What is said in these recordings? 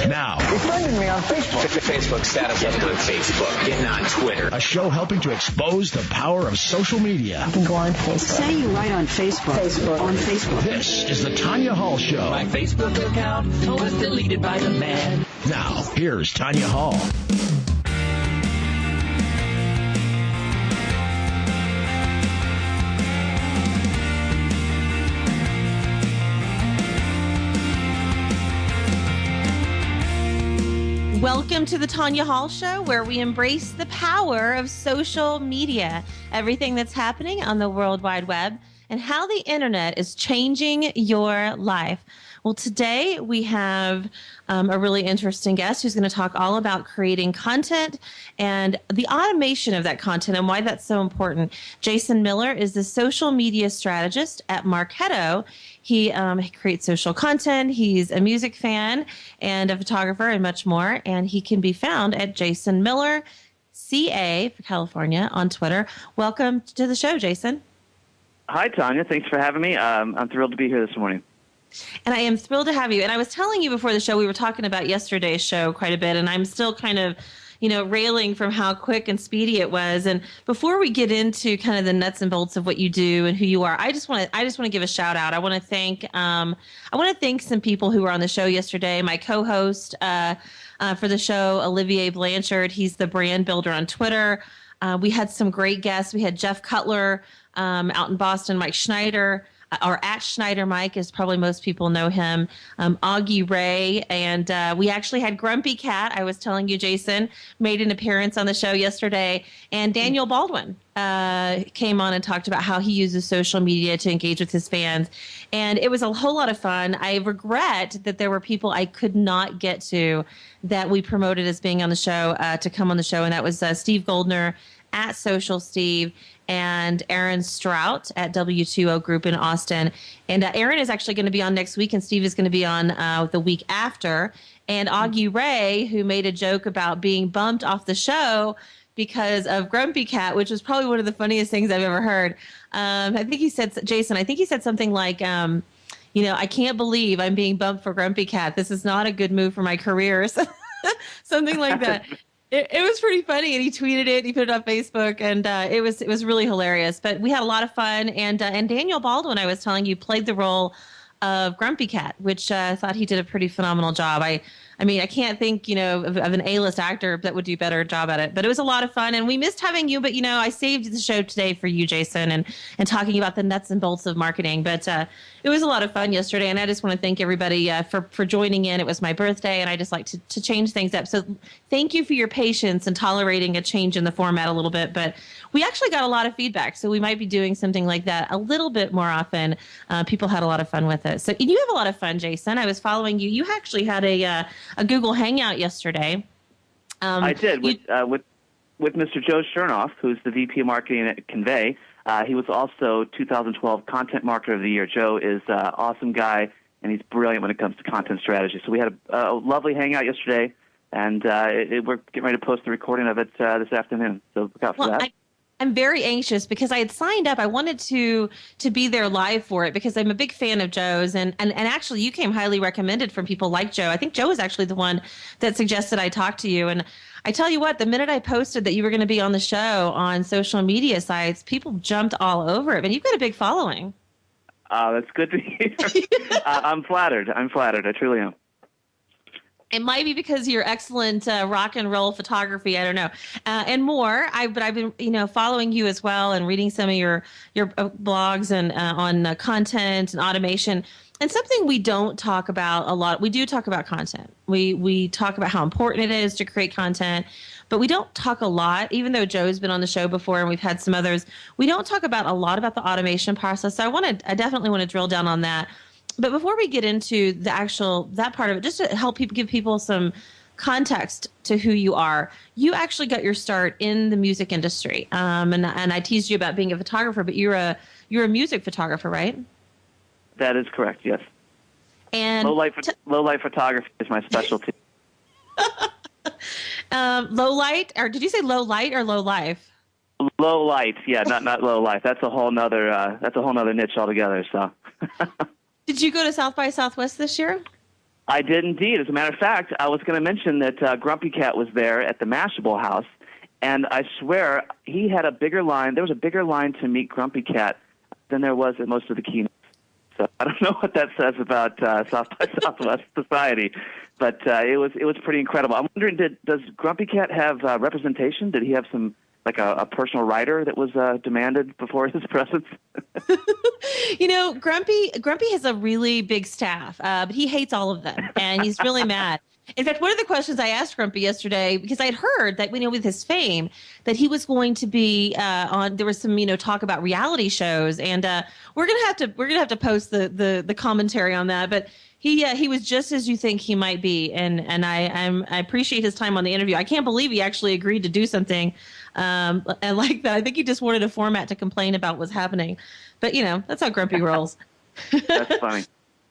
Now, Befriended me on Facebook. Facebook status. Getting on Facebook. Getting on Twitter. a show helping to expose the power of social media. You can go on Facebook. Say you write on Facebook. On Facebook. This is the Tonya Hall Show. My Facebook account was deleted by the man. Now, here's Tonya Hall. Welcome to the Tonya Hall Show, where we embrace the power of social media, everything that's happening on the World Wide Web, and how the internet is changing your life. Well, today we have a really interesting guest who's going to talk all about creating content and the automation of that content and why that's so important. Jason Miller is the social media strategist at Marketo. He creates social content. He's a music fan and a photographer and much more. And he can be found at Jason Miller, CA for California on Twitter. Welcome to the show, Jason. Hi, Tonya. Thanks for having me. I'm thrilled to be here this morning. And I am thrilled to have you. And I was telling you before the show, we were talking about yesterday's show quite a bit, and I'm still kind of, railing from how quick and speedy it was. And before we get into kind of the nuts and bolts of what you do and who you are, I just want to give a shout out. I want to thank some people who were on the show yesterday. My co-host for the show, Olivier Blanchard. He's the brand builder on Twitter. We had some great guests. We had Jeff Cutler out in Boston, Mike Schneider. Or at Schneider Mike, as probably most people know him, Augie Ray, and we actually had Grumpy Cat, I was telling you, Jason, made an appearance on the show yesterday, and Daniel Baldwin came on and talked about how he uses social media to engage with his fans, and it was a whole lot of fun. I regret that there were people I could not get to that we promoted as being on the show to come on the show, and that was Steve Goldner at Social Steve, and Aaron Strout at W2O Group in Austin. And Aaron is actually going to be on next week, and Steve is going to be on the week after. And Augie Ray, who made a joke about being bumped off the show because of Grumpy Cat, which was probably one of the funniest things I've ever heard. I think he said, Jason, something like, I can't believe I'm being bumped for Grumpy Cat. This is not a good move for my career. Something like that. It was pretty funny, and he tweeted it. He put it on Facebook, and it was really hilarious. But we had a lot of fun, and Daniel Baldwin, I was telling you, played the role of Grumpy Cat, which I thought he did a pretty phenomenal job. I mean, I can't think, of an A-list actor that would do a better job at it. But it was a lot of fun, and we missed having you. But, I saved the show today for you, Jason, and talking about the nuts and bolts of marketing. But it was a lot of fun yesterday, and I just want to thank everybody for joining in. It was my birthday, and I just like to change things up. So thank you for your patience and tolerating a change in the format a little bit. But we actually got a lot of feedback, so we might be doing something like that a little bit more often. People had a lot of fun with it. So you have a lot of fun, Jason. I was following you. You actually had a Google Hangout yesterday. I did with Mr. Joe Chernoff, who's the VP of Marketing at Convey. He was also 2012 Content Marketer of the Year. Joe is an awesome guy, and he's brilliant when it comes to content strategy. So we had a lovely hangout yesterday, and we're getting ready to post the recording of it this afternoon. So look out for that. I'm very anxious because I had signed up. I wanted to be there live for it because I'm a big fan of Joe's. And actually, you came highly recommended from people like Joe. I think Joe was actually the one that suggested I talk to you. And I tell you what, the minute I posted that you were going to be on the show on social media sites, people jumped all over it. And you've got a big following. That's good to hear. I'm flattered. I truly am. It might be because of your excellent rock and roll photography. I don't know, and more. But I've been, following you as well and reading some of your blogs and on content and automation. And something we don't talk about a lot. We do talk about content. We talk about how important it is to create content, but we don't talk a lot. Even though Joe's been on the show before and we've had some others, we don't talk about a lot about the automation process. So I definitely want to drill down on that. But before we get into that part of it, just to help give people some context to who you are, you actually got your start in the music industry. And I teased you about being a photographer, but you're a music photographer, right? That is correct. Yes. And low light photography is my specialty. Low light, or did you say low light or low life? Low light, yeah, not low life. That's a whole nother niche altogether. So. Did you go to South by Southwest this year? I did indeed. As a matter of fact, I was going to mention that Grumpy Cat was there at the Mashable House, and I swear he had a bigger line. There was a bigger line to meet Grumpy Cat than there was at most of the keynotes. So I don't know what that says about South by Southwest society, but it was pretty incredible. I'm wondering, does Grumpy Cat have representation? Did he have some, like a personal writer that was demanded before his presence? Grumpy has a really big staff, but he hates all of them, and he's really mad. In fact, one of the questions I asked Grumpy yesterday, because I'd heard that, with his fame, that he was going to be on. There was some, talk about reality shows, and we're gonna have to post the commentary on that. But he was just as you think he might be, and I appreciate his time on the interview. I can't believe he actually agreed to do something and like that. I think he just wanted a format to complain about what's happening, but that's how Grumpy rolls. That's funny.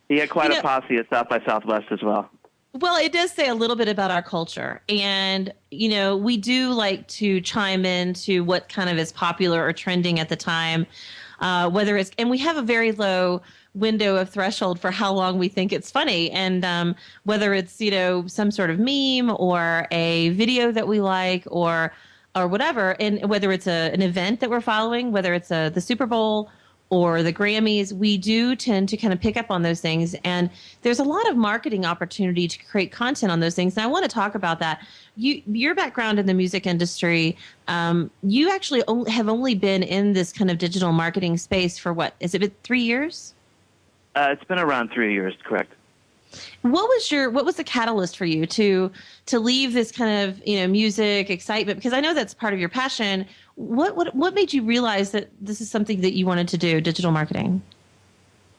He had quite a posse at South by Southwest as well. Well, it does say a little bit about our culture. And, we do like to chime into what kind of is popular or trending at the time, and we have a very low window of threshold for how long we think it's funny. And whether it's, some sort of meme or a video that we like or whatever, and whether it's an event that we're following, whether it's the Super Bowl or the Grammys, we do tend to kind of pick up on those things. And there's a lot of marketing opportunity to create content on those things. And I want to talk about that. Your background in the music industry, you actually have only been in this kind of digital marketing space for what? Has it been 3 years? It's been around 3 years, correct. What was the catalyst for you to leave this kind of music excitement? Because I know that's part of your passion. What made you realize that this is something that you wanted to do, digital marketing?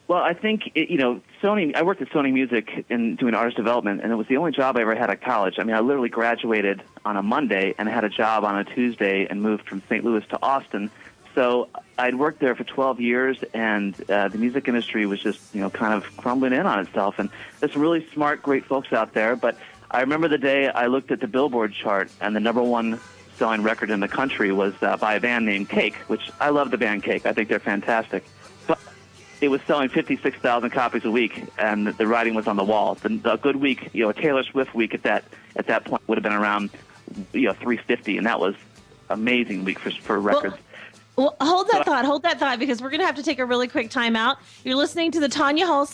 Well, I think Sony. I worked at Sony Music in doing artist development, and it was the only job I ever had at college. I mean, I literally graduated on a Monday and had a job on a Tuesday, and moved from St. Louis to Austin. So I'd worked there for 12 years, and the music industry was just, kind of crumbling in on itself. And there's some really smart, great folks out there. But I remember the day I looked at the Billboard chart, and the number one selling record in the country was by a band named Cake, which I love the band Cake. I think they're fantastic. But it was selling 56,000 copies a week, and the writing was on the wall. A good week, a Taylor Swift week at that point would have been around, 350, and that was amazing week for records. Well, hold that thought, because we're going to have to take a really quick time out. You're listening to the Tonya Hall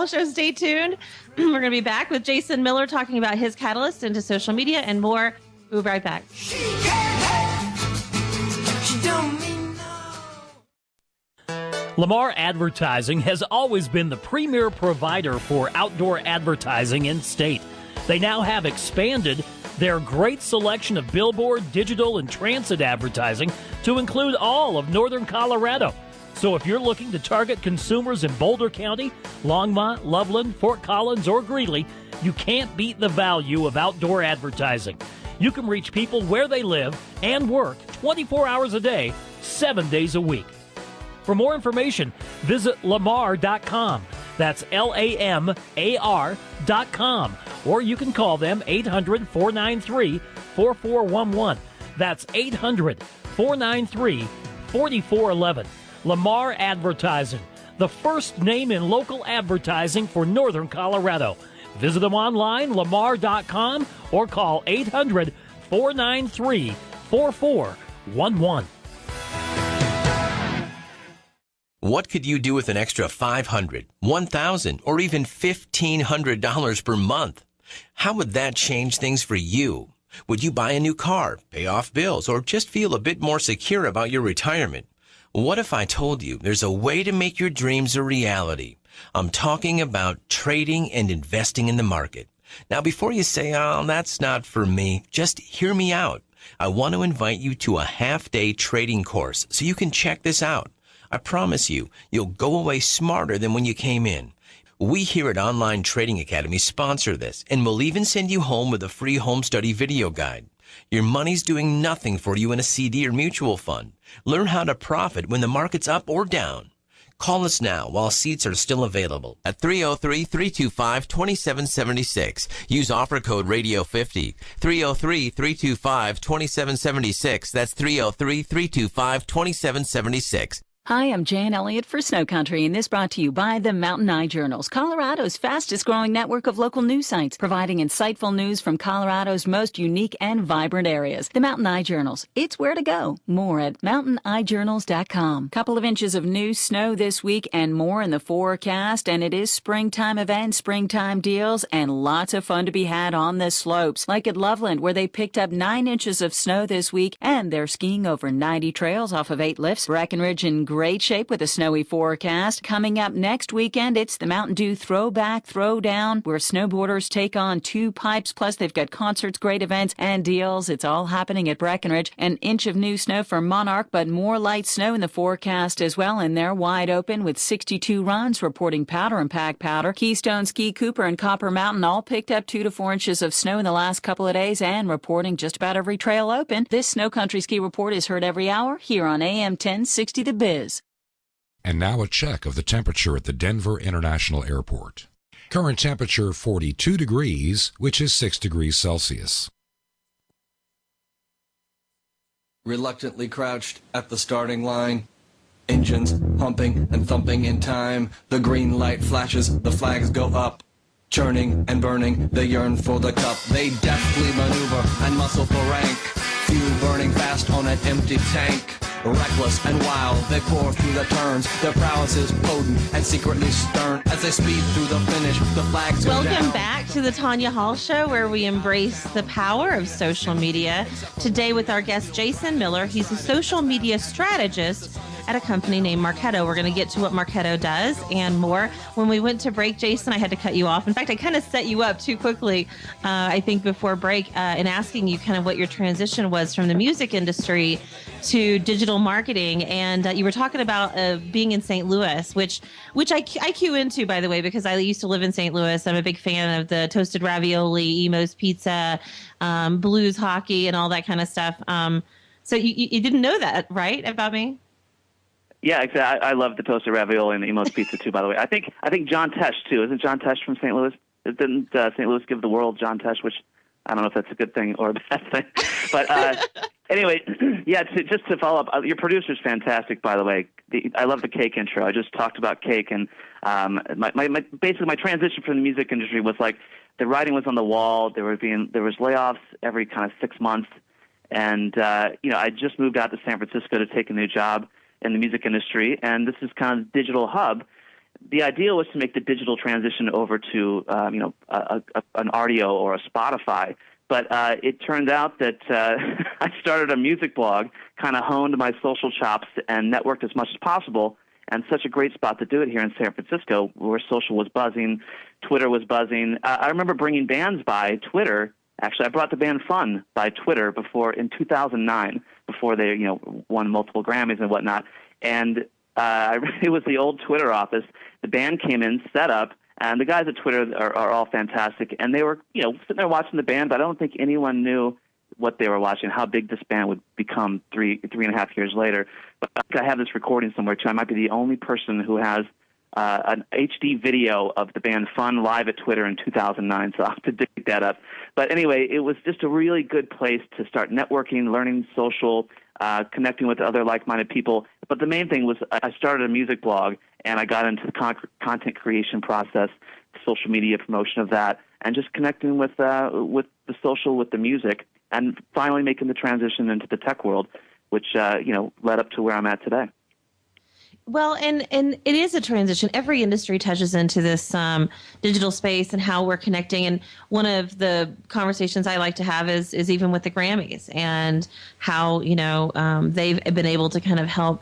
Show. Stay tuned. We're going to be back with Jason Miller talking about his catalyst into social media and more. We'll be right back. Lamar Advertising has always been the premier provider for outdoor advertising in state. They now have expanded their great selection of billboard, digital, and transit advertising to include all of northern Colorado. So if you're looking to target consumers in Boulder County, Longmont, Loveland, Fort Collins, or Greeley, you can't beat the value of outdoor advertising. You can reach people where they live and work 24 hours a day, 7 days a week. For more information, visit lamar.com. That's LAMAR.com. Or you can call them 800-493-4411. That's 800-493-4411. Lamar Advertising, the first name in local advertising for northern Colorado. Visit them online, lamar.com, or call 800-493-4411. What could you do with an extra $500, $1,000, or even $1,500 per month? How would that change things for you? Would you buy a new car, pay off bills, or just feel a bit more secure about your retirement? What if I told you there's a way to make your dreams a reality? I'm talking about trading and investing in the market. Now, before you say, oh, that's not for me, just hear me out. I want to invite you to a half-day trading course so you can check this out. I promise you, you'll go away smarter than when you came in. We here at Online Trading Academy sponsor this, and we'll even send you home with a free home study video guide. Your money's doing nothing for you in a CD or mutual fund. Learn how to profit when the market's up or down. Call us now while seats are still available at 303-325-2776. Use offer code radio50. 303-325-2776. That's 303-325-2776. Hi, I'm Jan Elliott for Snow Country, and this brought to you by the Mountain Eye Journals, Colorado's fastest growing network of local news sites, providing insightful news from Colorado's most unique and vibrant areas. The Mountain Eye Journals, it's where to go. More at mountainijournals.com. Couple of inches of new snow this week and more in the forecast, and it is springtime events, springtime deals, and lots of fun to be had on the slopes, like at Loveland, where they picked up 9 inches of snow this week, and they're skiing over 90 trails off of 8 lifts. Breckenridge in great shape with a snowy forecast. Coming up next weekend, it's the Mountain Dew Throwback Throwdown, where snowboarders take on 2 pipes, plus they've got concerts, great events, and deals. It's all happening at Breckenridge. An inch of new snow for Monarch, but more light snow in the forecast as well, and they're wide open with 62 runs reporting powder and pack powder. Keystone Ski, Cooper, and Copper Mountain all picked up 2 to 4 inches of snow in the last couple of days and reporting just about every trail open. This Snow Country Ski Report is heard every hour here on AM 1060 The Biz. And now a check of the temperature at the Denver International Airport. Current temperature 42 degrees, which is 6 degrees Celsius. Reluctantly crouched at the starting line. Engines pumping and thumping in time. The green light flashes, the flags go up. Churning and burning, they yearn for the cup. They deftly maneuver and muscle for rank. Fuel burning fast on an empty tank. Reckless and wild, they pour through the turns. Their prowess is potent and secretly stern. As they speed through the finish, the flags go down. Welcome back to the Tonya Hall Show, where we embrace the power of social media. Today with our guest, Jason Miller. He's a social media strategist at a company named Marketo. We're going to get to what Marketo does and more. When we went to break, Jason, I had to cut you off. In fact, I kind of set you up too quickly, I think, before break, in asking you kind of what your transition was from the music industry to digital marketing. And you were talking about being in St. Louis, which I cue into, by the way, because I used to live in St. Louis. I'm a big fan of the toasted ravioli, Emo's Pizza, blues hockey, and all that kind of stuff. So you didn't know that, right, about me? Yeah, exactly. I love the toasted ravioli and the Emo's Pizza too. By the way, I think John Tesh too. Isn't John Tesh from St. Louis? Didn't St. Louis give the world John Tesh? Which I don't know if that's a good thing or a bad thing. But anyway, yeah. Just to follow up, your producer's fantastic. By the way, I love the cake intro. I just talked about cake, and basically my transition from the music industry was like the writing was on the wall. There was layoffs every kind of 6 months, and I just moved out to San Francisco to take a new job in the music industry, and this is kind of the digital hub. The idea was to make the digital transition over to an RDO or a Spotify, but it turned out that I started a music blog, kind of honed my social chops, and networked as much as possible, and such a great spot to do it here in San Francisco, where social was buzzing, Twitter was buzzing. I remember bringing bands by Twitter. Actually, I brought the band Fun by Twitter in 2009, before they won multiple Grammys and whatnot. And it was the old Twitter office. The band came in, set up, and the guys at Twitter are all fantastic. And they were sitting there watching the band, but I don't think anyone knew what they were watching, how big this band would become three and a half years later. But I have this recording somewhere too. I might be the only person who has an HD video of the band Fun live at Twitter in 2009, so I'll have to dig that up. But anyway, it was just a really good place to start networking, learning social, connecting with other like-minded people. But the main thing was I started a music blog, and I got into the content creation process, social media promotion of that, and just connecting with the social, with the music, and finally making the transition into the tech world, which led up to where I'm at today. Well, and it is a transition. Every industry touches into this digital space and how we're connecting. And one of the conversations I like to have is even with the Grammys and how, they've been able to kind of help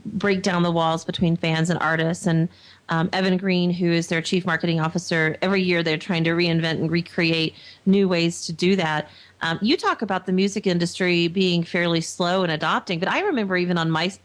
break down the walls between fans and artists. And Evan Green, who is their chief marketing officer, every year they're trying to reinvent and recreate new ways to do that. You talk about the music industry being fairly slow in adopting, but I remember even on MySpace,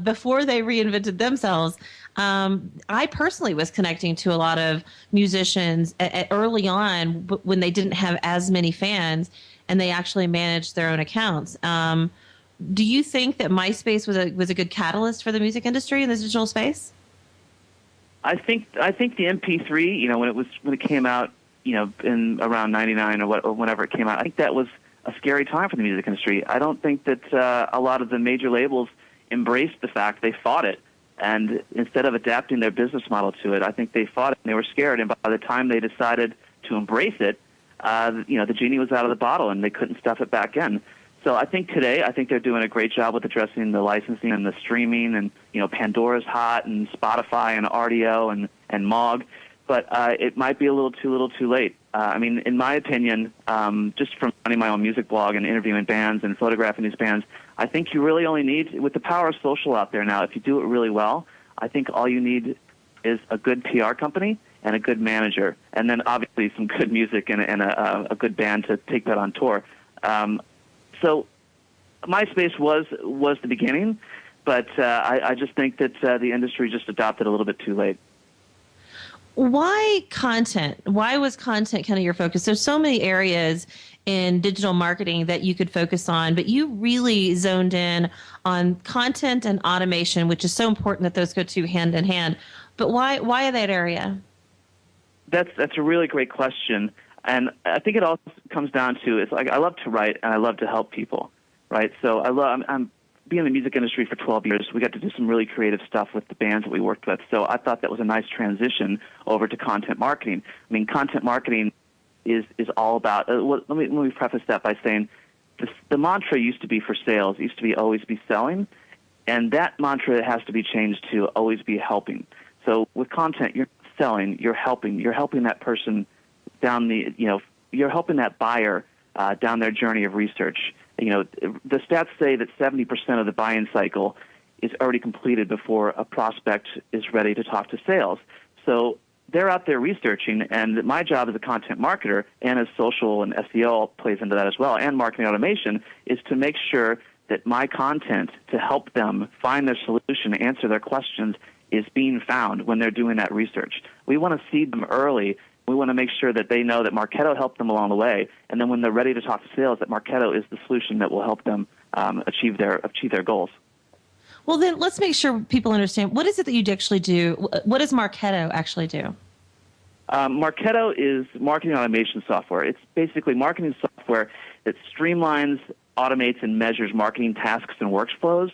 before they reinvented themselves, I personally was connecting to a lot of musicians early on when they didn't have as many fans and they actually managed their own accounts. Do you think that MySpace was a good catalyst for the music industry in the digital space? I think the MP3, when it came out, in around '99 or whenever it came out, I think that was a scary time for the music industry. I don't think that a lot of the major labels embraced the fact, they fought it. And instead of adapting their business model to it, I think they fought it and they were scared. And by the time they decided to embrace it, the genie was out of the bottle and they couldn't stuff it back in. So I think today, they're doing a great job with addressing the licensing and the streaming, and Pandora's hot, and Spotify and RDO and Mog, but it might be a little too late. In my opinion, just from running my own music blog and interviewing bands and photographing these bands, I think you really only need, with the power of social out there now, if you do it really well, I think all you need is a good PR company and a good manager, and then obviously some good music and a good band to take that on tour. So MySpace was the beginning, but I just think that the industry just adopted a little bit too late. Why content? Why was content kind of your focus? There's so many areas in digital marketing that you could focus on, but you really zoned in on content and automation, which is so important that those go to hand in hand. But why that area? That's a really great question. And I think it all comes down to, it's like I love to write and I love to help people, right? So I'm being in the music industry for 12 years. We got to do some really creative stuff with the bands that we worked with. So I thought that was a nice transition over to content marketing. Content marketing is all about, let me preface that by saying the mantra used to be for sales, used to be always be selling. And that mantra has to be changed to always be helping. So with content, you're selling, you're helping that person down you're helping that buyer down their journey of research. The stats say that 70% of the buying cycle is already completed before a prospect is ready to talk to sales. So they're out there researching, and my job as a content marketer, and as social and SEO plays into that as well, and marketing automation, is to make sure that my content to help them find their solution, answer their questions, is being found when they're doing that research. We want to seed them early. We want to make sure that they know that Marketo helped them along the way, and then when they're ready to talk to sales, that Marketo is the solution that will help them achieve their goals. Well, then let's make sure people understand, what is it that you actually do? What does Marketo actually do? Marketo is marketing automation software. It's basically marketing software that streamlines, automates, and measures marketing tasks and workflows.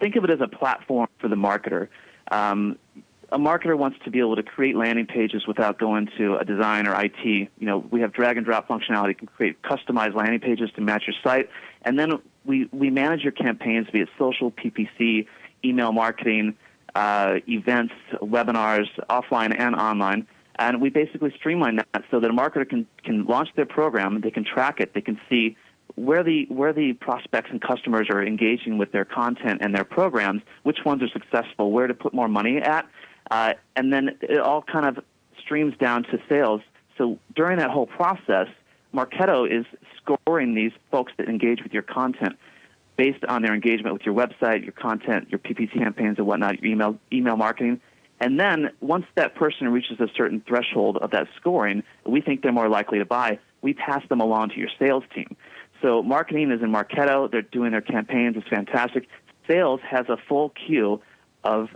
Think of it as a platform for the marketer. A marketer wants to be able to create landing pages without going to a design or IT. We have drag and drop functionality. You can create customized landing pages to match your site. And then we manage your campaigns, be it social, PPC, email marketing, events, webinars, offline and online. And we basically streamline that so that a marketer can launch their program, they can track it, they can see where the prospects and customers are engaging with their content and their programs, which ones are successful, where to put more money at. And then it all kind of streams down to sales. So during that whole process, Marketo is scoring these folks that engage with your content based on their engagement with your website, your content, your PPC campaigns and whatnot, your email marketing. And then once that person reaches a certain threshold of that scoring, we think they're more likely to buy, we pass them along to your sales team. So marketing is in Marketo. They're doing their campaigns. It's fantastic. Sales has a full queue of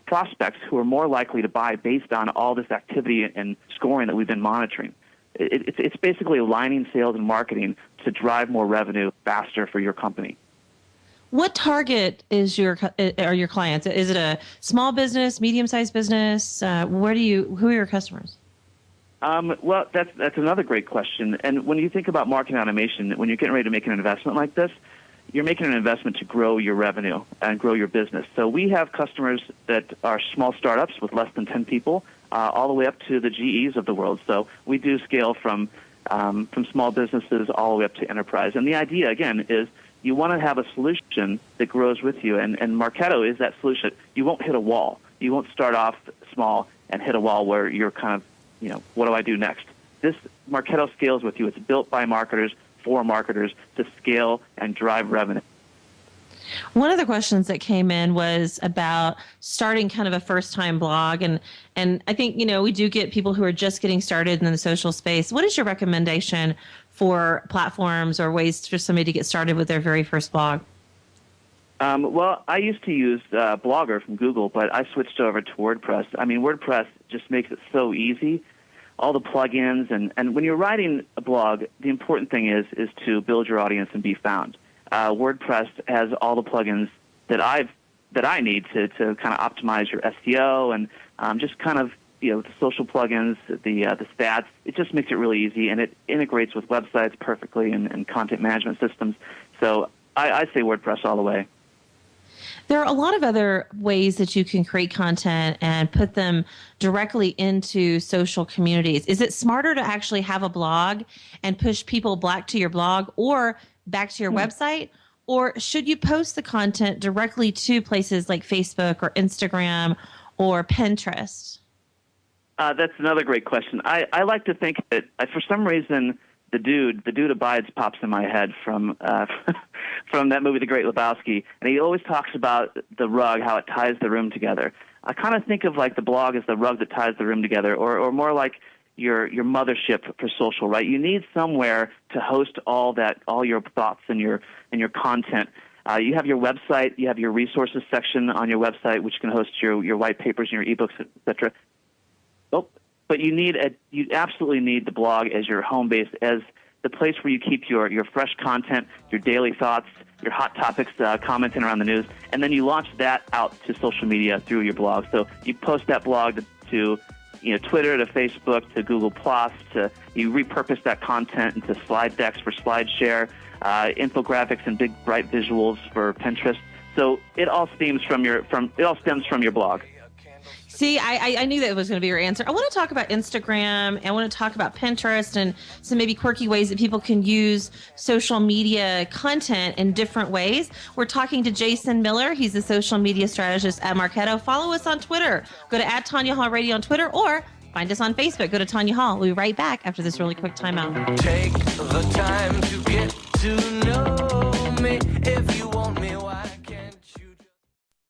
prospects who are more likely to buy based on all this activity and scoring that we've been monitoring. It's basically aligning sales and marketing to drive more revenue faster for your company. What target are your clients? Is it a small business, medium-sized business? Who are your customers? Well, that's another great question. And when you think about marketing automation, when you're getting ready to make an investment like this, you're making an investment to grow your revenue and grow your business. So we have customers that are small startups with less than 10 people, all the way up to the GEs of the world. So we do scale from small businesses all the way up to enterprise. And the idea, again, is you want to have a solution that grows with you. And Marketo is that solution. You won't hit a wall. You won't start off small and hit a wall where you're kind of, what do I do next? This Marketo scales with you. It's built by marketers for marketers to scale and drive revenue. One of the questions that came in was about starting kind of a first-time blog. And I think, we do get people who are just getting started in the social space. What is your recommendation for platforms or ways for somebody to get started with their very first blog? Well, I used to use Blogger from Google, but I switched over to WordPress. WordPress just makes it so easy. All the plugins, and when you're writing a blog, the important thing is to build your audience and be found. WordPress has all the plugins that I've that I need to kind of optimize your SEO and just kind of, the social plugins, the stats. It just makes it really easy, and it integrates with websites perfectly and content management systems. So I say WordPress all the way. There are a lot of other ways that you can create content and put them directly into social communities. Is it smarter to actually have a blog and push people back to your blog or back to your website? Or should you post the content directly to places like Facebook or Instagram or Pinterest? That's another great question. I like to think that for some reason the dude abides pops in my head from from that movie The Great Lebowski, and he always talks about the rug, how it ties the room together. I kind of think of like the blog as the rug that ties the room together, or more like your mothership for social, right? You need somewhere to host all your thoughts and your content. You have your website, you have your resources section on your website, which can host your white papers and your ebooks, etc. But you absolutely need the blog as your home base, as the place where you keep your fresh content, your daily thoughts, your hot topics, commenting around the news, and then you launch that out to social media through your blog. So you post that blog to Twitter, to Facebook, to Google+, you repurpose that content into slide decks for SlideShare, infographics and big bright visuals for Pinterest. So it all stems from your blog. See, I knew that was going to be your answer. I want to talk about Instagram. I want to talk about Pinterest and some maybe quirky ways that people can use social media content in different ways. We're talking to Jason Miller. He's a social media strategist at Marketo. Follow us on Twitter. Go to @Tonya Hall Radio on Twitter, or find us on Facebook. Go to Tonya Hall. We'll be right back after this really quick timeout. Take the time to get to know me. If you want me, why can't you?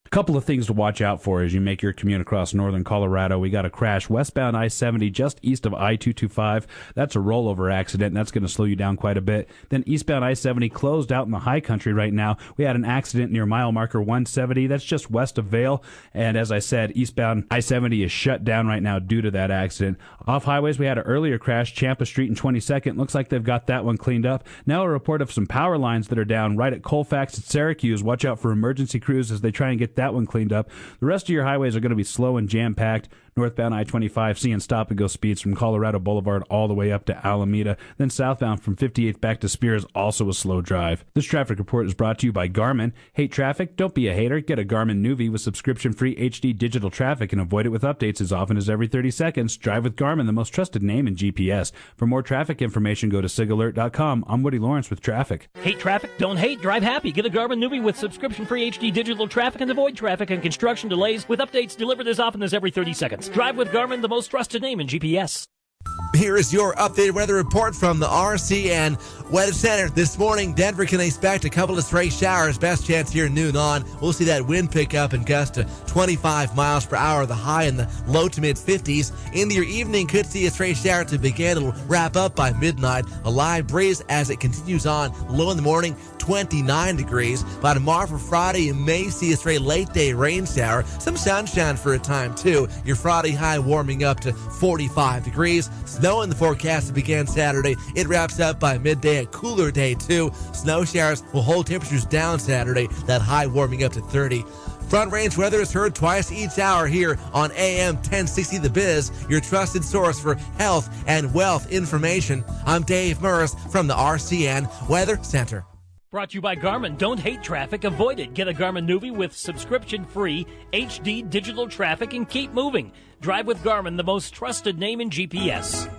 A couple of things to watch out for as you make your commute across northern Colorado. We got a crash westbound I-70 just east of I-225. That's a rollover accident, and that's going to slow you down quite a bit. Then eastbound I-70 closed out in the high country right now. We had an accident near mile marker 170. That's just west of Vail. And as I said, eastbound I-70 is shut down right now due to that accident. Off highways, we had an earlier crash, Champa Street and 22nd. Looks like they've got that one cleaned up. Now a report of some power lines that are down right at Colfax at Syracuse. Watch out for emergency crews as they try and get that one cleaned up. The rest of your highways are going to be slow and jam-packed. Northbound I-25 seeing stop-and-go speeds from Colorado Boulevard all the way up to Alameda. Then southbound from 58th back to Spears, also a slow drive. This traffic report is brought to you by Garmin. Hate traffic? Don't be a hater. Get a Garmin Nuvi with subscription-free HD digital traffic and avoid it with updates as often as every 30 seconds. Drive with Garmin, the most trusted name in GPS. For more traffic information, go to sigalert.com. I'm Woody Lawrence with traffic. Hate traffic? Don't hate. Drive happy. Get a Garmin Nuvi with subscription-free HD digital traffic and avoid traffic and construction delays with updates delivered as often as every 30 seconds. Drive with Garmin, the most trusted name in GPS. Here is your updated weather report from the RCN Weather Center. This morning, Denver can expect a couple of stray showers. Best chance here noon on. We'll see that wind pick up and gust to 25 miles per hour, the high in the low to mid 50s. In your evening, could see a stray shower to begin. It'll wrap up by midnight. A live breeze as it continues on. Low in the morning, 29 degrees. By tomorrow for Friday, you may see a stray late day rain shower. Some sunshine for a time too. Your Friday high warming up to 45 degrees. Snow in the forecast to begin Saturday. It wraps up by midday, a cooler day too. Snow showers will hold temperatures down Saturday. That high warming up to 30. Front range weather is heard twice each hour here on AM 1060 The Biz, your trusted source for health and wealth information. I'm Dave Murs from the RCN Weather Center. Brought to you by Garmin. Don't hate traffic, avoid it. Get a Garmin Nuvi with subscription-free HD digital traffic and keep moving. Drive with Garmin, the most trusted name in GPS.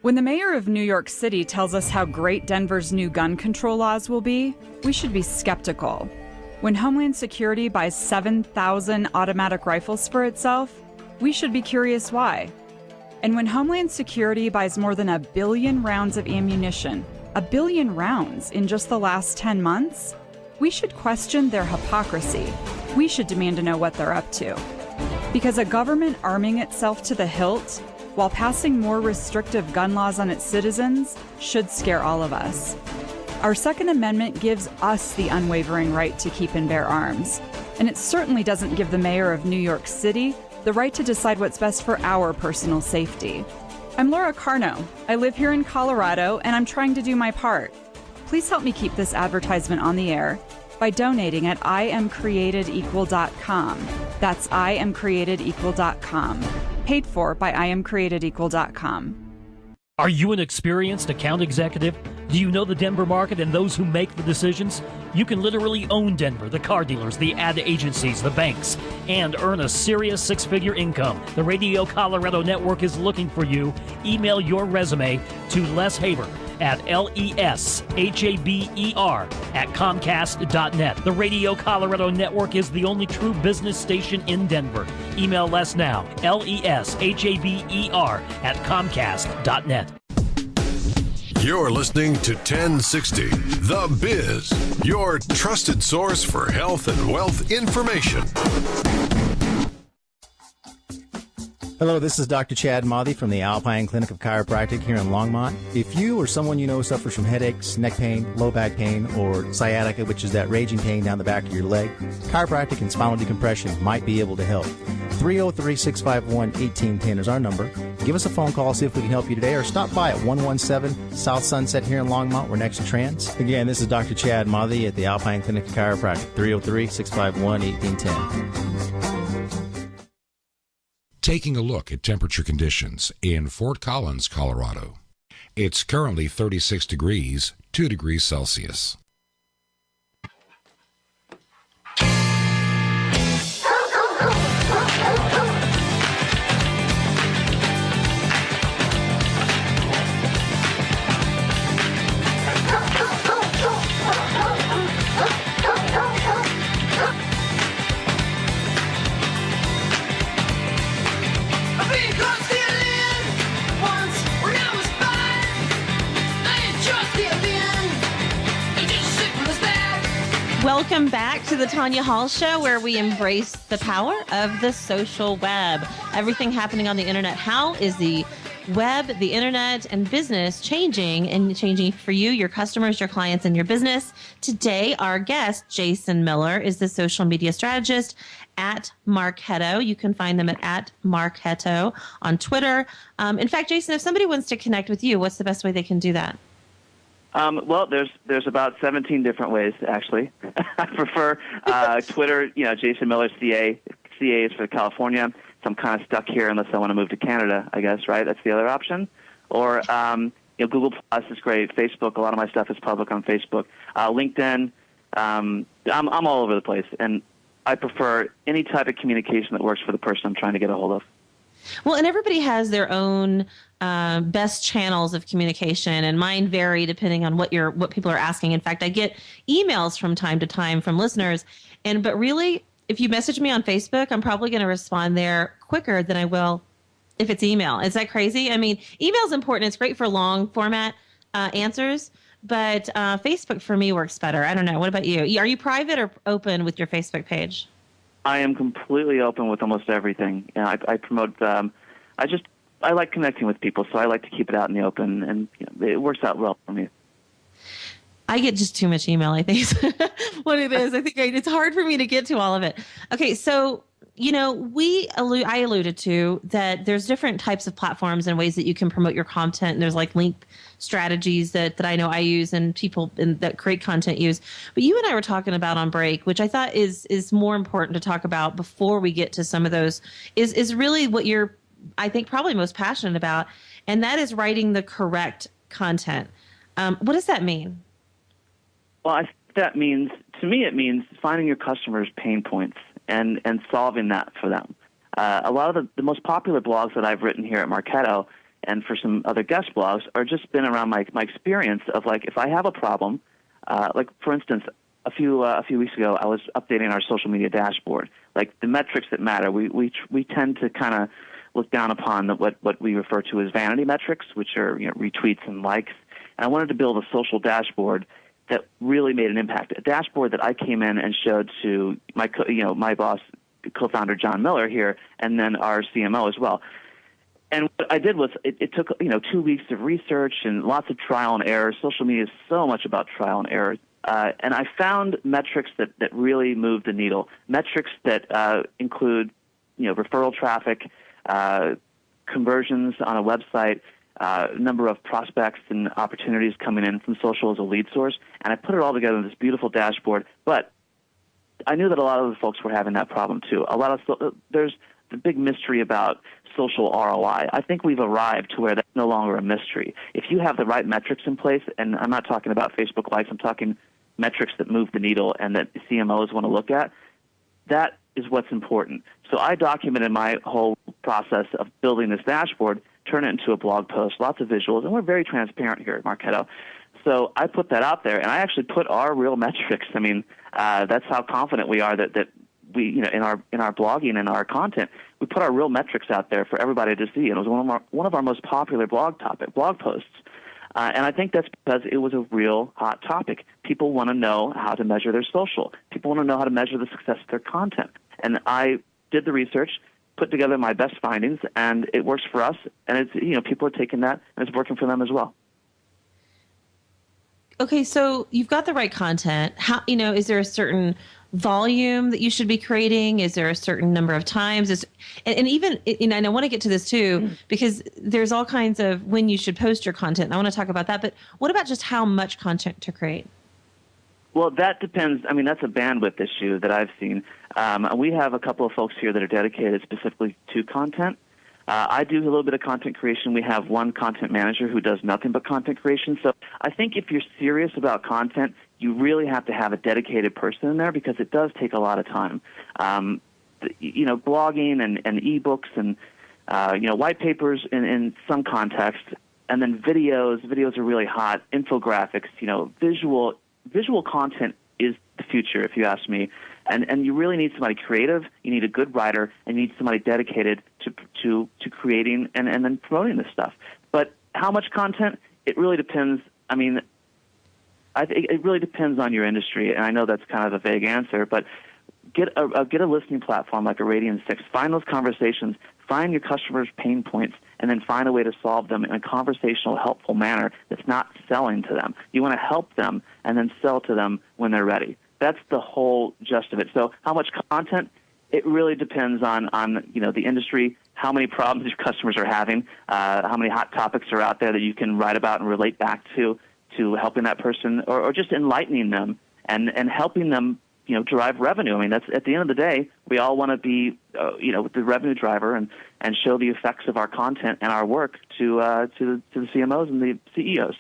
When the mayor of New York City tells us how great Denver's new gun control laws will be, we should be skeptical. When Homeland Security buys 7,000 automatic rifles for itself, we should be curious why. And when Homeland Security buys more than 1 billion rounds of ammunition, 1 billion rounds in just the last 10 months, we should question their hypocrisy. We should demand to know what they're up to. Because a government arming itself to the hilt while passing more restrictive gun laws on its citizens should scare all of us. Our Second Amendment gives us the unwavering right to keep and bear arms, and it certainly doesn't give the mayor of New York City the right to decide what's best for our personal safety. I'm Laura Carno. I live here in Colorado, and I'm trying to do my part. Please help me keep this advertisement on the air. by donating at IamCreatedEqual.com. That's IamCreatedEqual.com. Paid for by IamCreatedEqual.com. Are you an experienced account executive? Do you know the Denver market and those who make the decisions? You can literally own Denver, the car dealers, the ad agencies, the banks, and earn a serious six-figure income. The Radio Colorado Network is looking for you. Email your resume to Les Haber at leshaber@comcast.net. The Radio Colorado Network is the only true business station in Denver. Email Les now, leshaber@comcast.net. You're listening to 1060 The Biz, your trusted source for health and wealth information. Hello, this is Dr. Chad Mothy from the Alpine Clinic of Chiropractic here in Longmont. If you or someone you know suffers from headaches, neck pain, low back pain, or sciatica, which is that raging pain down the back of your leg, chiropractic and spinal decompression might be able to help. 303-651-1810 is our number. Give us a phone call, see if we can help you today, or stop by at 117 South Sunset here in Longmont. We're next to Trans. Again, this is Dr. Chad Mothy at the Alpine Clinic of Chiropractic, 303-651-1810. Taking a look at temperature conditions in Fort Collins, Colorado. It's currently 36 degrees, 2 degrees Celsius. Welcome back to the Tonya Hall Show, where we embrace the power of the social web. Everything happening on the internet. How is the web, the internet, and business changing, and changing for you, your customers, your clients, and your business? Today, our guest, Jason Miller, is the social media strategist at Marketo. You can find them at Marketo on Twitter. In fact, Jason, if somebody wants to connect with you, what's the best way they can do that? Well, there's about 17 different ways, actually. I prefer Twitter, Jason Miller, CA. CA is for California, so I'm kind of stuck here unless I want to move to Canada, I guess, right? That's the other option. Or, Google Plus is great. Facebook, a lot of my stuff is public on Facebook. LinkedIn, I'm all over the place, and I prefer any type of communication that works for the person I'm trying to get a hold of. Well, and everybody has their own best channels of communication, and mine vary depending on what people are asking. In fact, I get emails from time to time from listeners, but really, if you message me on Facebook, I'm probably going to respond there quicker than I will if it's email. Is that crazy? I mean, email is important. It's great for long format answers, but Facebook for me works better. I don't know. What about you? Are you private or open with your Facebook page? I am completely open with almost everything. I promote. I like connecting with people, so I like to keep it out in the open, and it works out well for me. I get just too much email, I think, is what it is. I think it's hard for me to get to all of it. Okay, so I alluded to that there's different types of platforms and ways that you can promote your content, and there's like link strategies that I know I use and people that create content use. But you and I were talking about on break, which I thought is more important to talk about before we get to some of those, is really what you're, I think, probably most passionate about, and that is writing the correct content. What does that mean? Well, that means, to me, it means finding your customers' pain points and solving that for them. A lot of the most popular blogs that I've written here at Marketo and for some other guest blogs are just been around my experience of, like, if I have a problem, like, for instance, a few weeks ago, I was updating our social media dashboard. Like, the metrics that matter, we tend to kind of look down upon what we refer to as vanity metrics, which are retweets and likes. And I wanted to build a social dashboard that really made an impact. A dashboard that I came in and showed to my boss, co-founder John Miller here, and then our CMO as well. And what I did was it took 2 weeks of research and lots of trial and error. Social media is so much about trial and error. And I found metrics that really moved the needle. Metrics that include referral traffic, conversions on a website, number of prospects and opportunities coming in from social as a lead source, and I put it all together in this beautiful dashboard. But I knew that a lot of the folks were having that problem too. There's the big mystery about social ROI. I think we've arrived to where that's no longer a mystery. If you have the right metrics in place, and I'm not talking about Facebook likes, I'm talking metrics that move the needle and that CMOs want to look at, that is what's important. So I documented my whole process of building this dashboard, turn it into a blog post, lots of visuals, and we're very transparent here at Marketo. So I put that out there, and I actually put our real metrics. I mean, that's how confident we are that we, you know, in our blogging and our content, we put our real metrics out there for everybody to see. And it was one of our most popular blog posts. And I think that's because it was a real hot topic. People want to know how to measure their social. People want to know how to measure the success of their content. And I did the research, put together my best findings, and it works for us. And it's, you know, people are taking that, and it's working for them as well. Okay, so you've got the right content. How, you know, is there a certain volume that you should be creating? Is there a certain number of times? And even, and I want to get to this too, because there's all kinds of when you should post your content. And I want to talk about that. But what about just how much content to create? Well, that depends. I mean, that's a bandwidth issue that I've seen. We have a couple of folks here that are dedicated specifically to content. I do a little bit of content creation. We have one content manager who does nothing but content creation. So I think if you're serious about content, you really have to have a dedicated person in there because it does take a lot of time. You know, blogging and ebooks and, you know, white papers in some context, and then videos. Videos are really hot. Infographics, you know, visual content is the future, if you ask me. And you really need somebody creative, you need a good writer, and you need somebody dedicated to creating and then promoting this stuff. But how much content? It really depends. I mean, it really depends on your industry, and I know that's kind of a vague answer, but get a listening platform like a Radian 6. Find those conversations, find your customers' pain points, and then find a way to solve them in a conversational, helpful manner that's not selling to them. You want to help them and then sell to them when they're ready. That's the whole gist of it. So how much content? It really depends on you know, the industry, how many problems your customers are having, how many hot topics are out there that you can write about and relate back to helping that person or just enlightening them and helping them, you know, drive revenue. I mean, that's at the end of the day, we all want to be, you know, the revenue driver and show the effects of our content and our work to the CMOs and the CEOs.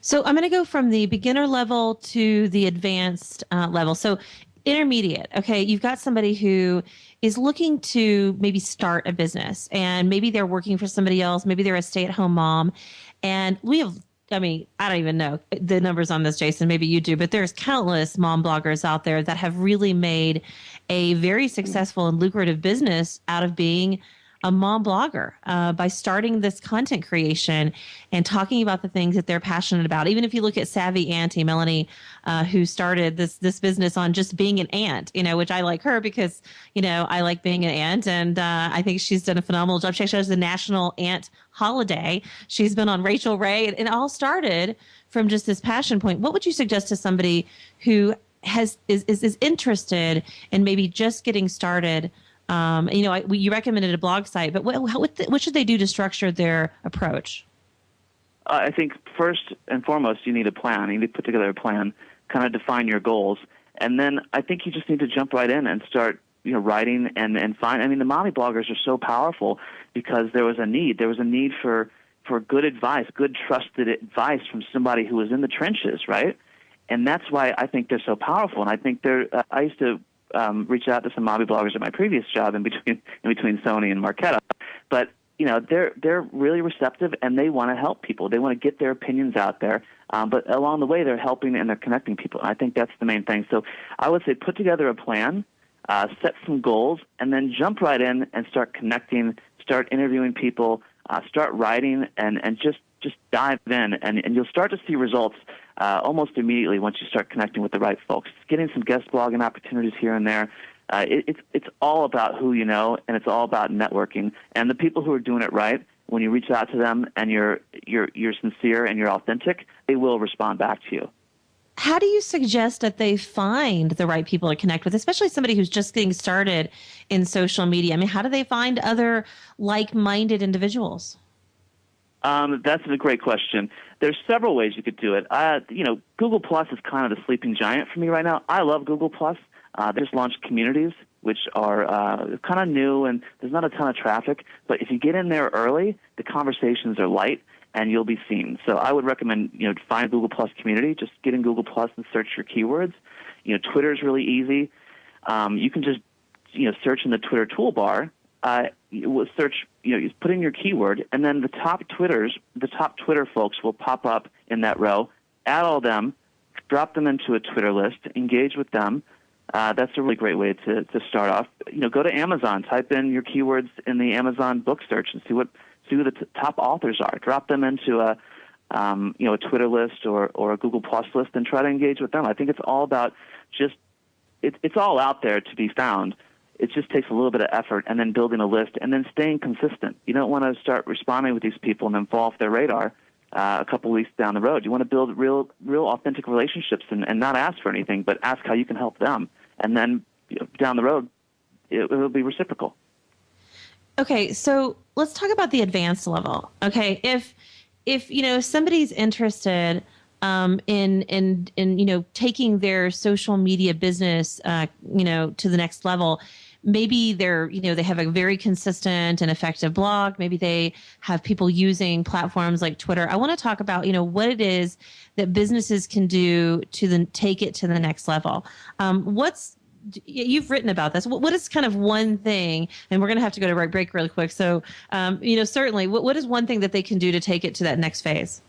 So I'm going to go from the beginner level to the advanced level. So intermediate, okay, you've got somebody who is looking to maybe start a business, and maybe they're working for somebody else. Maybe they're a stay-at-home mom. And we have, I mean, I don't even know the numbers on this, Jason. Maybe you do, but there's countless mom bloggers out there that have really made a very successful and lucrative business out of being a mom blogger by starting this content creation and talking about the things that they're passionate about. Even if you look at Savvy Auntie Melanie, who started this business on just being an aunt, you know, which I like her because, you know, I like being an aunt, and I think she's done a phenomenal job. She actually has the National Aunt Holiday. She's been on Rachel Ray, and it all started from just this passion point. What would you suggest to somebody who is interested in maybe just getting started? You know, you recommended a blog site, but what should they do to structure their approach? I think first and foremost, you need a plan. You need to put together a plan, kind of define your goals, and then I think you just need to jump right in and start, you know, writing and find. I mean, the mommy bloggers are so powerful because there was a need. There was a need for good advice, good trusted advice from somebody who was in the trenches, right? And that's why I think they're so powerful. And I think I used to reach out to some mommy bloggers at my previous job in between Sony and Marketo, but you know, they're really receptive and they want to help people. They want to get their opinions out there, but along the way they're helping and they're connecting people. I think that's the main thing. So I would say put together a plan, set some goals, and then jump right in and start connecting, start interviewing people, start writing, and just dive in, and you'll start to see results almost immediately once you start connecting with the right folks. Getting some guest blogging opportunities here and there. It's all about who you know, and it's all about networking. And the people who are doing it right, when you reach out to them and you're sincere and you're authentic, they will respond back to you. How do you suggest that they find the right people to connect with, especially somebody who's just getting started in social media? I mean, how do they find other like-minded individuals? That's a great question. There's several ways you could do it. Google Plus is kind of the sleeping giant for me right now. I love Google Plus. They just launched communities, which are kind of new, and there's not a ton of traffic. But if you get in there early, the conversations are light, and you'll be seen. So I would recommend, find a Google Plus community. Just get in Google Plus and search your keywords. Twitter is really easy. You can just, search in the Twitter toolbar. Search, you put in your keyword, and then the top Twitter folks will pop up in that row. Add all them, drop them into a Twitter list, engage with them. That's a really great way to start off. Go to Amazon, type in your keywords in the Amazon book search, and see who the top authors are. Drop them into a Twitter list or a Google Plus list, and try to engage with them. I think it's all about it's all out there to be found. It just takes a little bit of effort, and then building a list, and then staying consistent. You don't want to start responding with these people and then fall off their radar a couple weeks down the road. You want to build real authentic relationships and not ask for anything, but ask how you can help them. And then down the road, it will be reciprocal. Okay, so let's talk about the advanced level. Okay, if somebody's interested in taking their social media business to the next level, maybe they have a very consistent and effective blog. Maybe they have people using platforms like Twitter. I want to talk about what it is that businesses can do to take it to the next level. You've written about this. What is kind of one thing, and we're going to have to go to break really quick. So, certainly, what is one thing that they can do to take it to that next phase?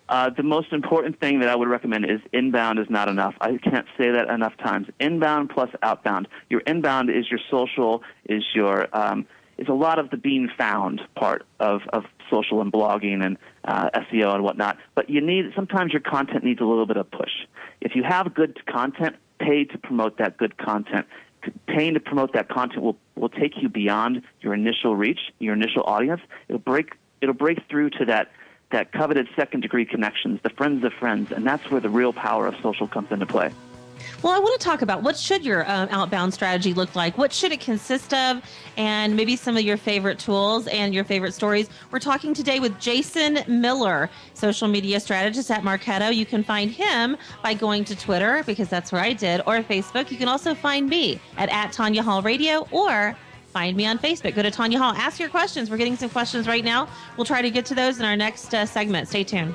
The most important thing that I would recommend is inbound is not enough. I can't say that enough times. Inbound plus outbound. Your inbound is your social, is a lot of the being found part of social and blogging and SEO and whatnot. But sometimes your content needs a little bit of push. If you have good content, pay to promote that good content. Paying to promote that content will take you beyond your initial reach, your initial audience. It'll break through to that coveted second-degree connections, the friends of friends, and that's where the real power of social comes into play. Well, I want to talk about what should your outbound strategy look like? What should it consist of? And maybe some of your favorite tools and your favorite stories. We're talking today with Jason Miller, social media strategist at Marketo. You can find him by going to Twitter, because that's where I did, or Facebook. You can also find me at Tonya Hall Radio, or find me on Facebook. Go to Tonya Hall. Ask your questions. We're getting some questions right now. We'll try to get to those in our next segment. Stay tuned.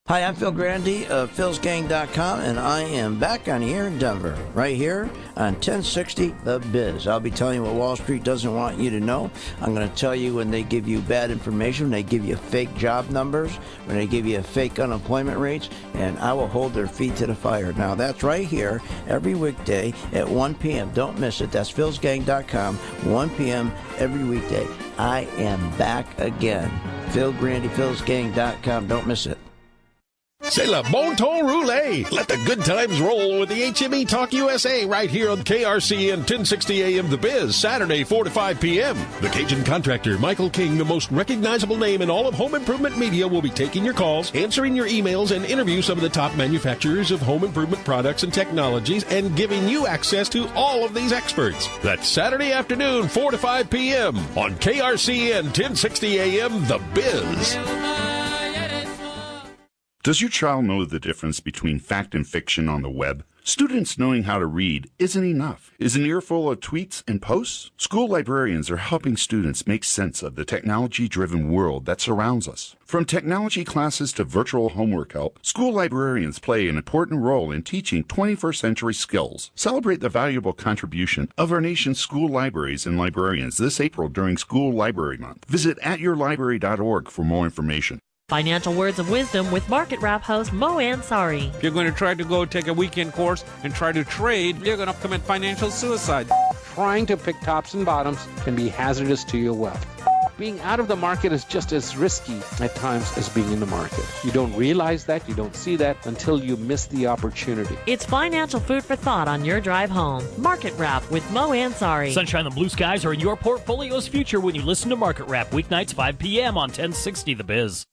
Hi, I'm Phil Grandy of philsgang.com, and I am back on here in Denver, right here on 1060 The Biz. I'll be telling you what Wall Street doesn't want you to know. I'm going to tell you when they give you bad information, when they give you fake job numbers, when they give you fake unemployment rates, and I will hold their feet to the fire. Now, that's right here every weekday at 1 p.m. Don't miss it. That's philsgang.com, 1 p.m. every weekday. I am back again. Phil Grandy, philsgang.com. Don't miss it. C'est le bon ton roulé. Let the good times roll with the HME Talk USA right here on KRCN 1060 AM The Biz, Saturday 4 to 5 p.m. The Cajun contractor, Michael King, the most recognizable name in all of home improvement media, will be taking your calls, answering your emails, and interview some of the top manufacturers of home improvement products and technologies, and giving you access to all of these experts. That's Saturday afternoon, 4 to 5 p.m. on KRCN 1060 AM The Biz. Does your child know the difference between fact and fiction on the web? Students knowing how to read isn't enough. Is an earful of tweets and posts? School librarians are helping students make sense of the technology-driven world that surrounds us. From technology classes to virtual homework help, school librarians play an important role in teaching 21st century skills. Celebrate the valuable contribution of our nation's school libraries and librarians this April during School Library Month. Visit atyourlibrary.org for more information. Financial Words of Wisdom with Market Wrap host Mo Ansari. If you're going to try to go take a weekend course and try to trade, you're going to commit financial suicide. Trying to pick tops and bottoms can be hazardous to your wealth. being out of the market is just as risky at times as being in the market. You don't realize that, you don't see that until you miss the opportunity. It's financial food for thought on your drive home. Market Wrap with Mo Ansari. Sunshine and blue skies are in your portfolio's future when you listen to Market Wrap weeknights 5 p.m. on 1060 The Biz.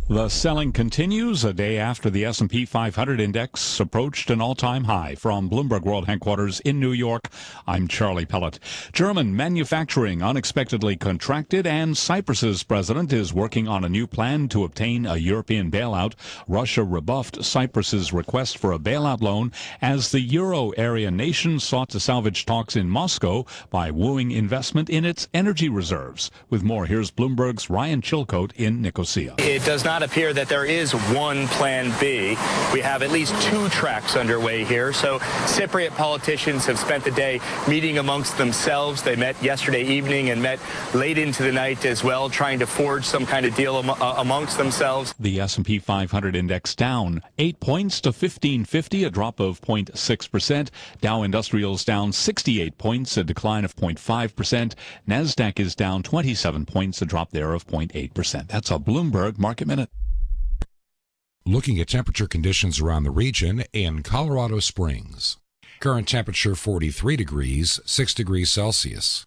The selling continues a day after the S&P 500 index approached an all-time high. From Bloomberg World Headquarters in New York, I'm Charlie Pellet. German manufacturing unexpectedly contracted, and Cyprus's president is working on a new plan to obtain a European bailout. Russia rebuffed Cyprus's request for a bailout loan as the euro area nation sought to salvage talks in Moscow by wooing investment in its energy reserves. With more, here's Bloomberg's Ryan Chilcote in Nicosia. It does not appear that there is one plan B. We have at least two tracks underway here. So Cypriot politicians have spent the day meeting amongst themselves. They met yesterday evening and met late into the night as well, trying to forge some kind of deal amongst themselves. The S&P 500 index down 8 points to 1550, a drop of 0.6%. Dow Industrials down 68 points, a decline of 0.5%. NASDAQ is down 27 points, a drop there of 0.8%. That's a Bloomberg Market Minute. Looking at temperature conditions around the region in Colorado Springs. Current temperature 43 degrees, 6 degrees Celsius.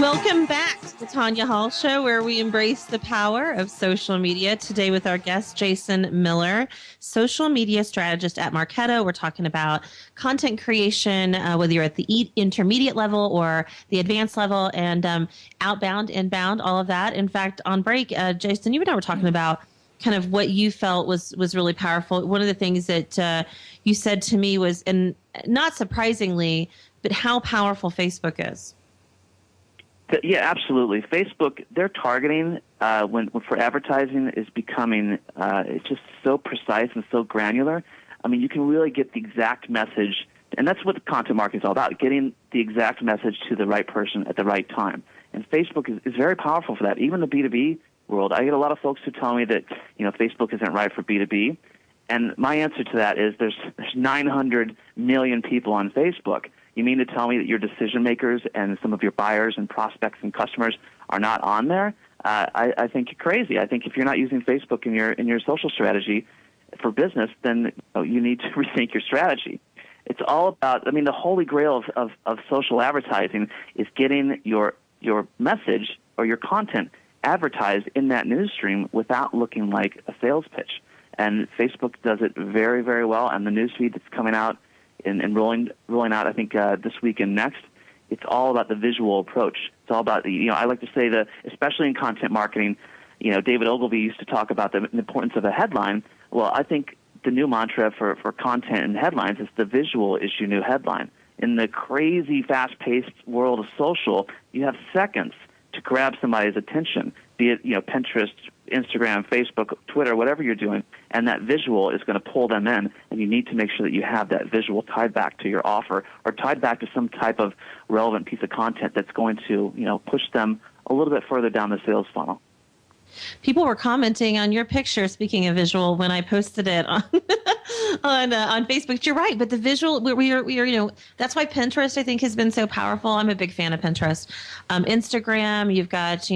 Welcome back to the Tonya Hall Show, where we embrace the power of social media. Today with our guest, Jason Miller, social media strategist at Marketo. We're talking about content creation, whether you're at the intermediate level or the advanced level, and outbound, inbound, all of that. In fact, on break, Jason, you and I were talking about kind of what you felt was really powerful. One of the things that you said to me was, and not surprisingly, but how powerful Facebook is. Yeah, absolutely. Facebook, their targeting when for advertising is becoming it's just so precise and so granular. I mean, you can really get the exact message, and that's what the content marketing is all about, getting the exact message to the right person at the right time. And Facebook is very powerful for that. Even the B2B world, I get a lot of folks who tell me that, Facebook isn't right for B2B. And my answer to that is there's 900 million people on Facebook. You mean to tell me that your decision makers and some of your buyers and prospects and customers are not on there? I think you're crazy. I think if you're not using Facebook in your social strategy for business, then you need to rethink your strategy. It's all about, the holy grail of social advertising is getting your message or your content advertised in that news stream without looking like a sales pitch. And Facebook does it very, very well. And the news feed that's coming out and rolling out, I think, this week and next, it's all about the visual approach. It's all about, I like to say that, especially in content marketing, David Ogilvy used to talk about the importance of a headline. Well, I think the new mantra for content and headlines is the visual is your new headline. In the crazy, fast-paced world of social, you have seconds to grab somebody's attention, be it, Pinterest, Instagram, Facebook, Twitter, whatever you're doing, and that visual is going to pull them in, and you need to make sure that you have that visual tied back to your offer or tied back to some type of relevant piece of content that's going to, push them a little bit further down the sales funnel. People were commenting on your picture, speaking of visual, when I posted it on on Facebook. You're right, but the visual, we are, that's why Pinterest, I think, has been so powerful. I'm a big fan of Pinterest. Instagram, you've got,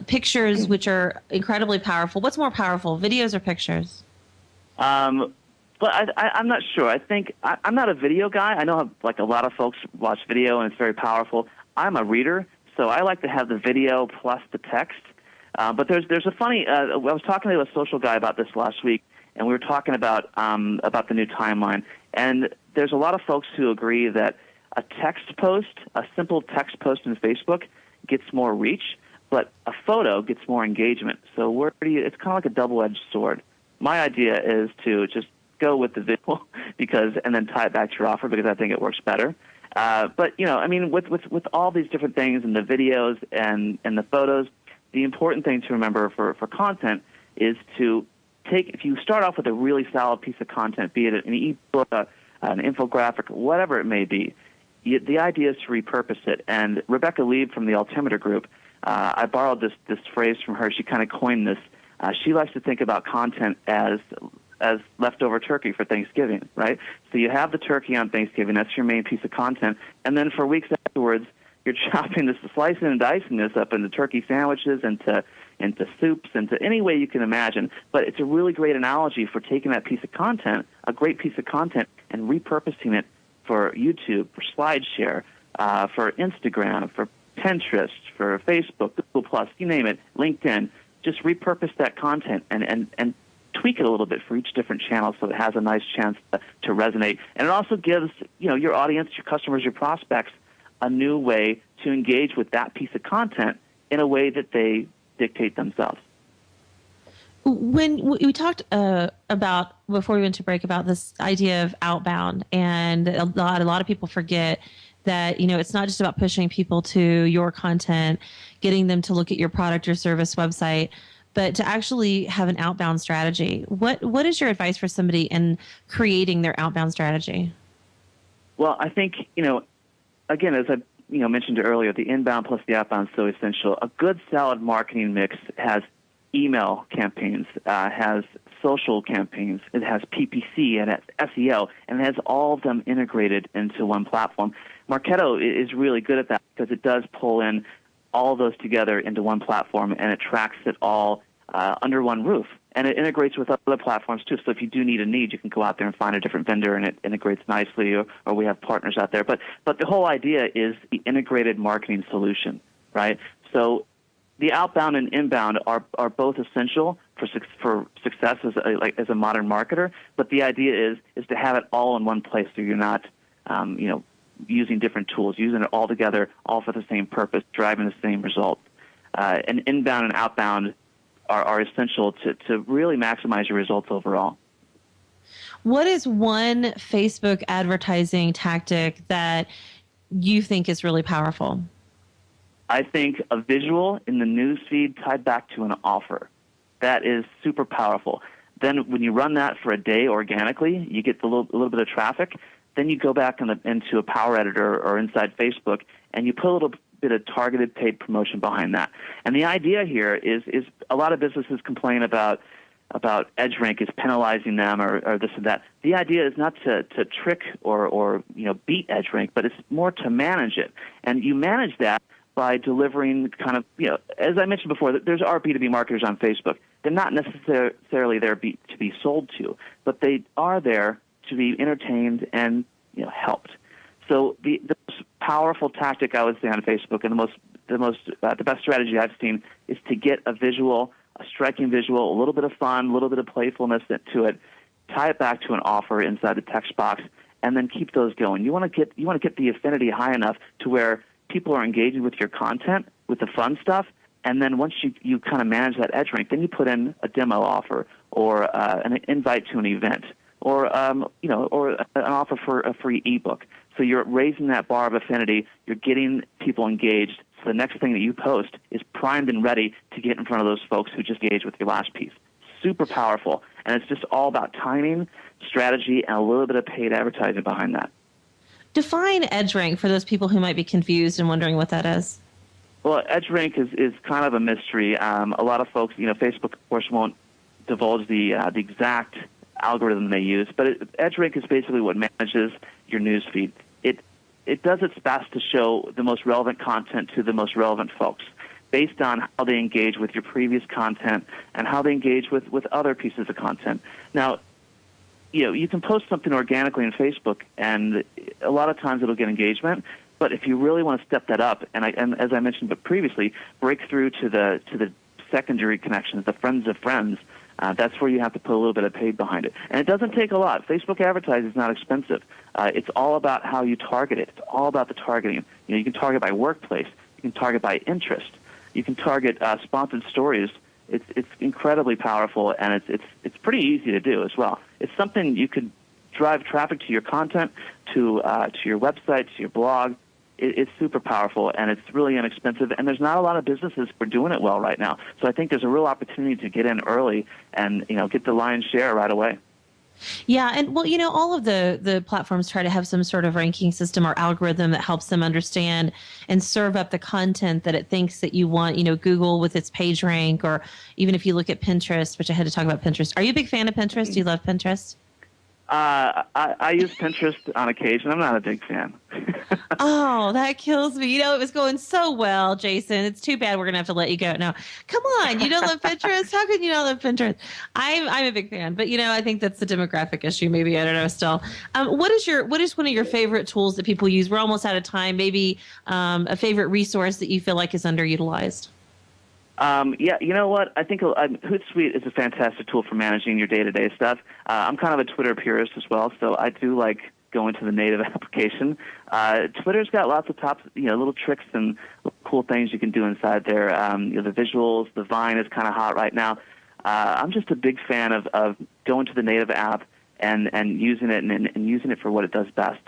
pictures, which are incredibly powerful. What's more powerful, videos or pictures? But I'm not sure. I think I'm not a video guy. I know like a lot of folks watch video and it's very powerful. I'm a reader, so I like to have the video plus the text. But there's a funny. I was talking to a social guy about this last week, and we were talking about the new timeline. And there's a lot of folks who agree that a text post, a simple text post in Facebook, gets more reach, but a photo gets more engagement. So it's kind of like a double-edged sword. My idea is to just go with the visual and then tie it back to your offer because I think it works better. But with all these different things and the videos and the photos. The important thing to remember for content is to if you start off with a really solid piece of content, be it an ebook, an infographic, whatever it may be, the idea is to repurpose it. And Rebecca Lieb from the Altimeter Group, I borrowed this phrase from her. She kind of coined this. She likes to think about content as leftover turkey for Thanksgiving, right? So you have the turkey on Thanksgiving. That's your main piece of content. And then for weeks afterwards, you're chopping this, slicing and dicing this up into turkey sandwiches, into soups, into any way you can imagine. But it's a really great analogy for taking that piece of content, a great piece of content, and repurposing it for YouTube, for SlideShare, for Instagram, for Pinterest, for Facebook, Google+, you name it, LinkedIn. Just repurpose that content and tweak it a little bit for each different channel so it has a nice chance to resonate. And it also gives your audience, your customers, your prospects a new way to engage with that piece of content in a way that they dictate themselves. When we talked about, before we went to break, about this idea of outbound, and a lot of people forget that, it's not just about pushing people to your content, getting them to look at your product or service website, but to actually have an outbound strategy. What is your advice for somebody in creating their outbound strategy? Well, I think, again, as I mentioned earlier, the inbound plus the outbound is so essential. A good solid marketing mix has email campaigns, has social campaigns, it has PPC, and it has SEO, and it has all of them integrated into one platform. Marketo is really good at that because it does pull in all of those together into one platform, and it tracks it all under one roof. And it integrates with other platforms, too. So if you do need a need, you can go out there and find a different vendor, and it integrates nicely, or we have partners out there. But the whole idea is the integrated marketing solution, right? So the outbound and inbound are both essential for success as a modern marketer. But the idea is to have it all in one place, so you're not, using different tools, using it all together, all for the same purpose, driving the same result. And inbound and outbound are essential to really maximize your results overall. What is one Facebook advertising tactic that you think is really powerful? I think a visual in the news feed tied back to an offer. That is super powerful. Then when you run that for a day organically, you get a little bit of traffic. Then you go back into a Power Editor or inside Facebook, and you put a little bit of targeted paid promotion behind that. And the idea here is a lot of businesses complain about EdgeRank is penalizing them or this and that. The idea is not to trick or beat EdgeRank, but it's more to manage it. And you manage that by delivering kind of, as I mentioned before, there's B2B marketers on Facebook. They're not necessarily there to be sold to, but they are there to be entertained and helped. So the most powerful tactic I would say on Facebook, and the best strategy I've seen, is to get a visual, a striking visual, a little bit of fun, a little bit of playfulness to it, tie it back to an offer inside the text box, and then keep those going. You want to get the affinity high enough to where people are engaging with your content, with the fun stuff, and then once you kind of manage that edge rank, then you put in a demo offer or an invite to an event, or or an offer for a free ebook. So you're raising that bar of affinity. You're getting people engaged. So the next thing that you post is primed and ready to get in front of those folks who just engaged with your last piece. Super powerful, and it's just all about timing, strategy, and a little bit of paid advertising behind that. Define EdgeRank for those people who might be confused and wondering what that is. Well, EdgeRank is kind of a mystery. A lot of folks, Facebook, of course, won't divulge the exact algorithm they use, but EdgeRank is basically what manages your news feed. It does its best to show the most relevant content to the most relevant folks based on how they engage with your previous content and how they engage with other pieces of content. Now, you can post something organically in Facebook, and a lot of times it'll get engagement. But if you really want to step that up, and as I mentioned previously, break through to the secondary connections, the friends of friends, that's where you have to put a little bit of paid behind it. And it doesn't take a lot. Facebook advertising is not expensive. It's all about how you target it. It's all about the targeting. You can target by workplace. You can target by interest. You can target sponsored stories. It's incredibly powerful, and it's pretty easy to do as well. It's something you could drive traffic to your content, to your website, to your blog, it's super powerful, and it's really inexpensive, and there's not a lot of businesses for doing it well right now. So I think there's a real opportunity to get in early and, get the lion's share right away. Yeah, and well, all of the platforms try to have some sort of ranking system or algorithm that helps them understand and serve up the content that it thinks that you want. Google with its page rank, or even if you look at Pinterest, which I had to talk about Pinterest. Are you a big fan of Pinterest? Do you love Pinterest? I use Pinterest on occasion. I'm not a big fan. Oh, that kills me. It was going so well, Jason. It's too bad we're going to have to let you go. No, come on. You don't love Pinterest? How can you not love Pinterest? I'm a big fan, but I think that's the demographic issue. Maybe, I don't know still. What is one of your favorite tools that people use? We're almost out of time. Maybe a favorite resource that you feel like is underutilized. Yeah, you know what? I think Hootsuite is a fantastic tool for managing your day-to-day stuff. I'm kind of a Twitter purist as well, so I do like going to the native application. Twitter's got lots of little tricks and cool things you can do inside there. The visuals, the Vine is kind of hot right now. I'm just a big fan of going to the native app and using it and using it for what it does best.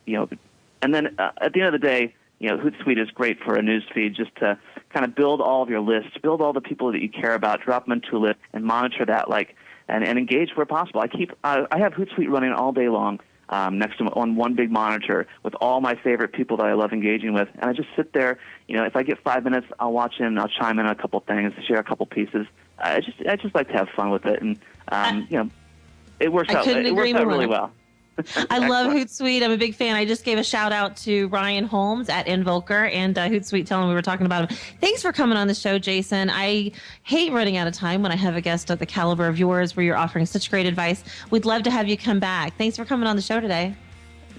And then at the end of the day, Hootsuite is great for a news feed, just to kind of build all of your lists, build all the people that you care about, drop them into a list, and monitor that, and engage where possible. I have Hootsuite running all day long next to on one big monitor with all my favorite people that I love engaging with, and I just sit there. If I get 5 minutes, I'll watch in, I'll chime in on a couple things, share a couple pieces. I just like to have fun with it, and it works out. It works out really well. I love Hootsuite. I'm a big fan. I just gave a shout out to Ryan Holmes at Invoker and Hootsuite, telling we were talking about him. Thanks for coming on the show, Jason. I hate running out of time when I have a guest of the caliber of yours, where you're offering such great advice. We'd love to have you come back. Thanks for coming on the show today.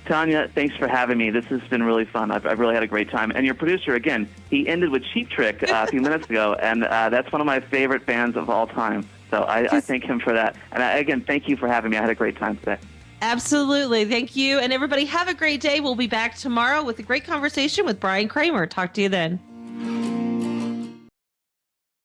Tonya, thanks for having me. This has been really fun. I've really had a great time. And your producer, again, he ended with Cheap Trick a few minutes ago, and that's one of my favorite bands of all time. So I thank him for that. And again, thank you for having me. I had a great time today. Absolutely. Thank you. And everybody have a great day. We'll be back tomorrow with a great conversation with Brian Kramer. Talk to you then.